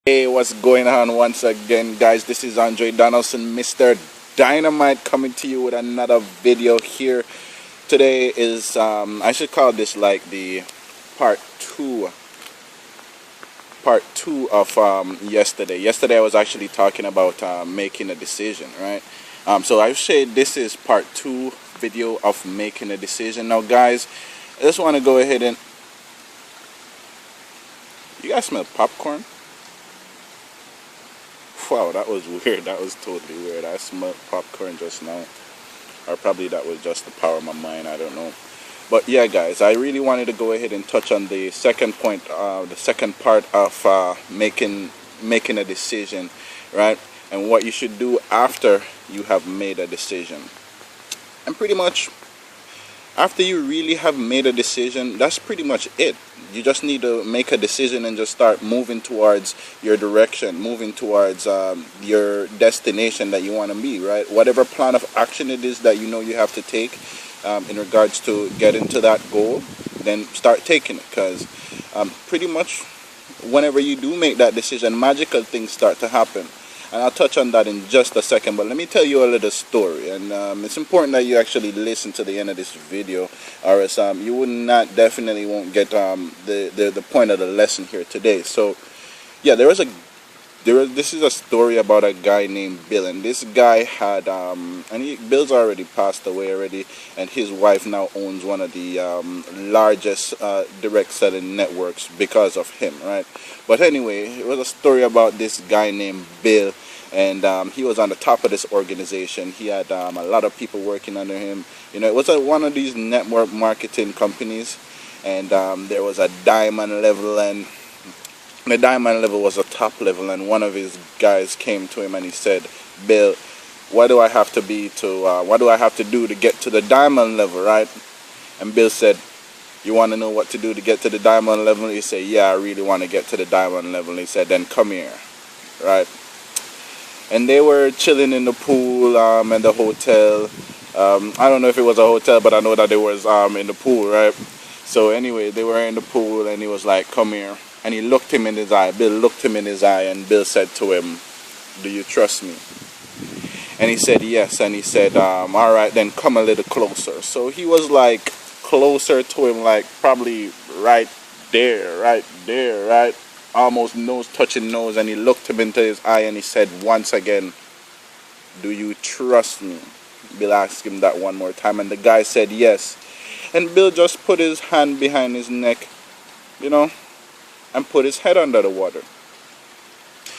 Hey, what's going on once again, guys? This is Andre Donaldson, Mr. Dynamite, coming to you with another video here. Today is, I should call this like the part two of yesterday. Yesterday I was actually talking about making a decision, right? So I say this is part two video of making a decision. Now, guys, I just want to go ahead and, you guys smell popcorn? Wow, that was weird. That was totally weird. I smelled popcorn just now. Or probably that was just the power of my mind. I don't know. But yeah, guys, I really wanted to go ahead and touch on the second point, the second part of making a decision, right? And what you should do after you have made a decision. And pretty much, after you really have made a decision, that's pretty much it. You just need to make a decision and just start moving towards your direction, moving towards your destination that you want to be, right? Whatever plan of action it is that you know you have to take in regards to getting to that goal, then start taking it, because pretty much whenever you do make that decision, magical things start to happen. And I'll touch on that in just a second, but let me tell you a little story. And it's important that you actually listen to the end of this video, or else you would not, definitely won't get the point of the lesson here today. So yeah, this is a story about a guy named Bill, and this guy had Bill's already passed away already, and his wife now owns one of the largest direct selling networks because of him, right? But anyway, it was a story about this guy named Bill, and he was on the top of this organization. He had a lot of people working under him. You know, it was one of these network marketing companies, and there was a diamond level, and the diamond level was a top level, and one of his guys came to him and he said, "Bill, what do I have to do to get to the diamond level, right?" And Bill said, "You want to know what to do to get to the diamond level?" He said, "Yeah, I really want to get to the diamond level." He said, "Then come here," right? And they were chilling in the pool and the hotel. I don't know if it was a hotel, but I know that they was in the pool, right? So anyway, they were in the pool, and he was like, "Come here." And he looked him in his eye. Bill looked him in his eye, and Bill said to him, "Do you trust me?" And he said, "Yes." And he said, "All right, then come a little closer." So he was like closer to him, like probably right there, right? Almost nose touching nose. And he looked him into his eye, and he said once again, "Do you trust me?" Bill asked him that one more time, and the guy said yes. And Bill just put his hand behind his neck, you know, and put his head under the water.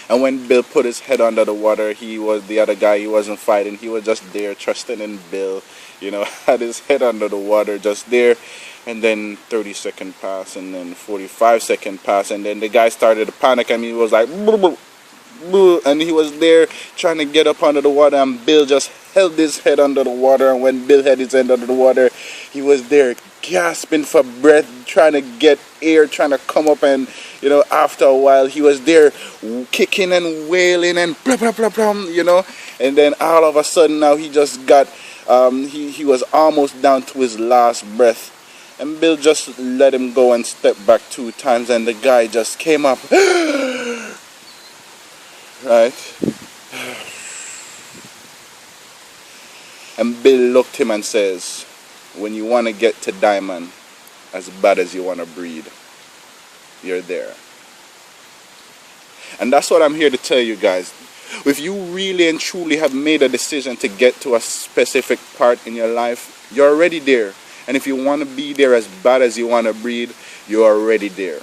And when Bill put his head under the water, the other guy, he wasn't fighting. He was just there trusting in Bill, you know, had his head under the water just there. And then 30-second pass, and then 45-second pass, and then the guy started to panic, and he was like, "Boo, boo, boo," and he was there trying to get up under the water, and Bill just held his head under the water. And when Bill had his head under the water, he was there gasping for breath, trying to get air, trying to come up. And you know, after a while, he was there kicking and wailing and blah blah blah blah, you know. And then all of a sudden, now he just got he was almost down to his last breath, and Bill just let him go and step back 2 times, and the guy just came up right. And Bill looked him and says, "When you want to get to diamond as bad as you want to breed, you're there." And that's what I'm here to tell you, guys. If you really and truly have made a decision to get to a specific part in your life, you're already there. And if you want to be there as bad as you want to breed, you're already there,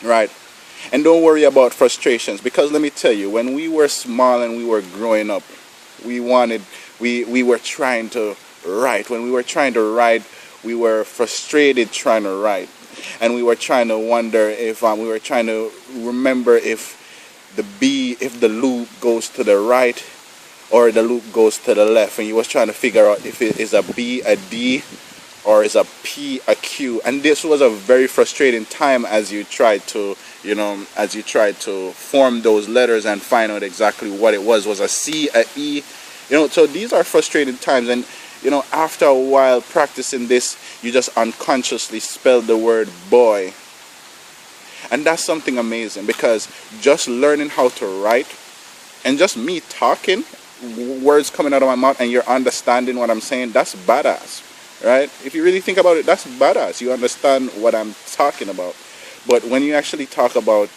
right? And don't worry about frustrations, because let me tell you, when we were small and we were growing up, we were trying to write. When we were trying to write, we were frustrated trying to write, and we were trying to wonder if we were trying to remember if the loop goes to the right or the loop goes to the left, and you was trying to figure out if it is a B a D or is a P a Q. And this was a very frustrating time as you tried to form those letters and find out exactly what it was a C, a E, you know. So these are frustrating times, and you know, after a while practicing this, you just unconsciously spell the word boy. And that's something amazing, because just learning how to write and just me talking, words coming out of my mouth, and you're understanding what I'm saying, that's badass, right? If you really think about it, that's badass. You understand what I'm talking about. But when you actually talk about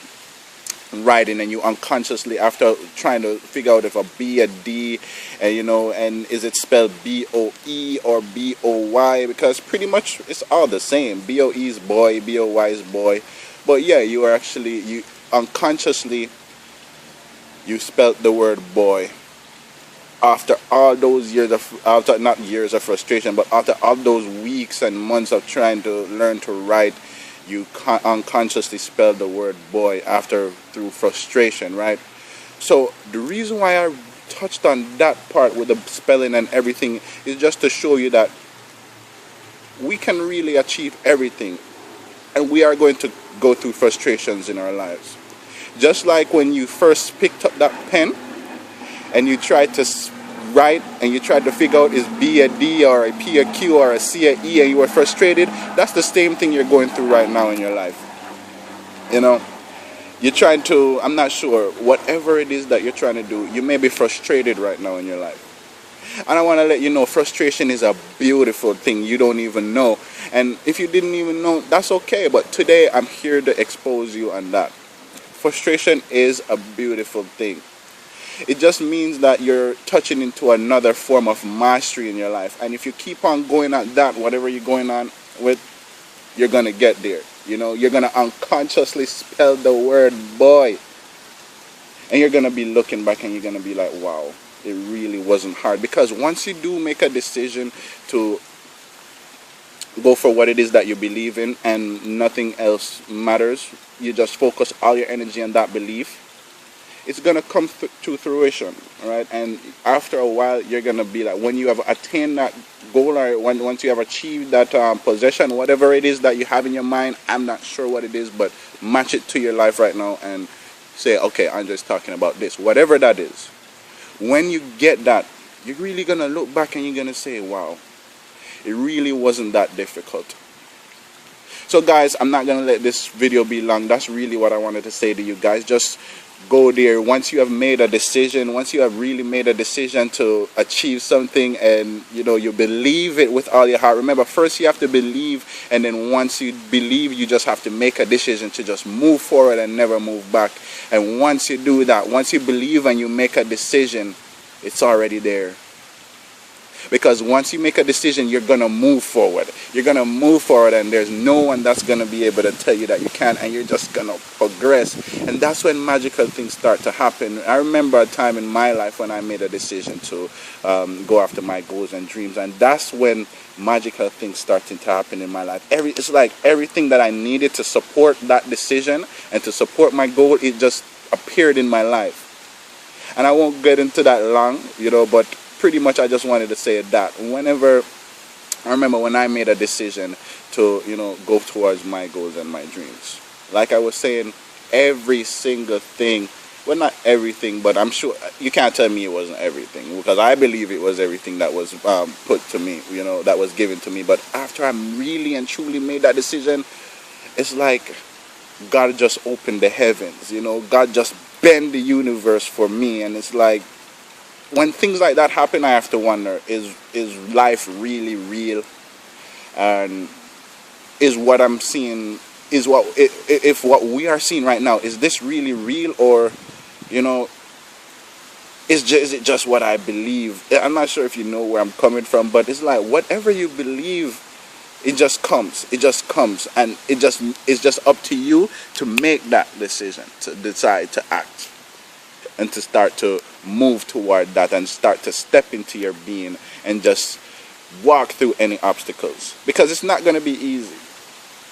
writing and you unconsciously, after trying to figure out if a B, a D, and and is it spelled B-O-E or B-O-Y, because pretty much it's all the same. B-O-E is boy, B-O-Y is boy. But yeah, you unconsciously you spelled the word boy. After all those years not years of frustration, but after all those weeks and months of trying to learn to write, you unconsciously spelled the word boy through frustration, right? So the reason why I touched on that part with the spelling and everything is just to show you that we can really achieve everything, and we are going to go through frustrations in our lives. Just like when you first picked up that pen and you tried to write and you tried to figure out is B a D or a P a Q or a C a E, and you were frustrated, that's the same thing you're going through right now in your life. You're trying to, I'm not sure, whatever it is that you're trying to do, you may be frustrated right now in your life. And I want to let you know, frustration is a beautiful thing. You don't even know. And if you didn't even know, that's okay. But today I'm here to expose you on that. Frustration is a beautiful thing. It just means that you're touching into another form of mastery in your life. And if you keep on going at that, whatever you're going on with, you're going to get there. You're going to unconsciously spell the word boy. And you're going to be looking back and you're going to be like, wow, it really wasn't hard. Because once you do make a decision to go for what it is that you believe in and nothing else matters, you just focus all your energy on that belief, it's going to come to fruition, right? And after a while, you're going to be like, when you have attained that goal, or once you have achieved that possession, whatever it is that you have in your mind, I'm not sure what it is, but match it to your life right now and say, okay, Andre's talking about this, whatever that is. When you get that, you're really going to look back and you're going to say, wow, it really wasn't that difficult. So guys, I'm not going to let this video be long. That's really what I wanted to say to you guys. Just go there. Once you have made a decision, once you have really made a decision to achieve something, and you believe it with all your heart. Remember, first you have to believe, and then once you believe, you just have to make a decision to just move forward and never move back. And once you do that, once you believe and you make a decision, it's already there. Because once you make a decision, you're going to move forward. You're going to move forward, and there's no one that's going to be able to tell you that you can't, and you're just going to progress. And that's when magical things start to happen. I remember a time in my life when I made a decision to go after my goals and dreams, and that's when magical things started to happen in my life. It's like everything that I needed to support that decision and to support my goal, it just appeared in my life. And I won't get into that long, but pretty much I just wanted to say that I remember when I made a decision to go towards my goals and my dreams, like I was saying, every single thing, well, not everything, but I'm sure you can't tell me it wasn't everything, because I believe it was everything that was put to me, that was given to me. But after I really and truly made that decision, it's like God just opened the heavens, God just bent the universe for me. And it's like, when things like that happen, I have to wonder, is life really real? And is what I'm seeing, if what we are seeing right now, is this really real? Or, is it just what I believe? I'm not sure if you know where I'm coming from, but it's like, whatever you believe, it just comes. It just comes. And it's just up to you to make that decision, to decide to act, and to start to move toward that, and start to step into your being and just walk through any obstacles. Because it's not going to be easy.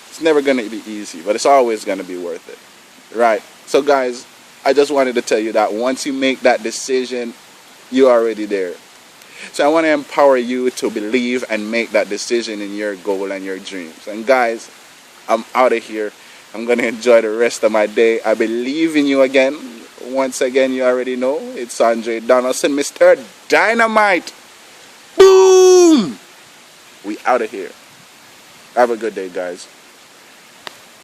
It's never going to be easy, but it's always going to be worth it. Right? So guys, I just wanted to tell you that once you make that decision, you're already there. So I want to empower you to believe and make that decision in your goal and your dreams. And guys, I'm out of here. I'm going to enjoy the rest of my day. I believe in you again. Once again, you already know, it's Andre Donaldson, Mr. Dynamite. Boom! We out of here. Have a good day, guys.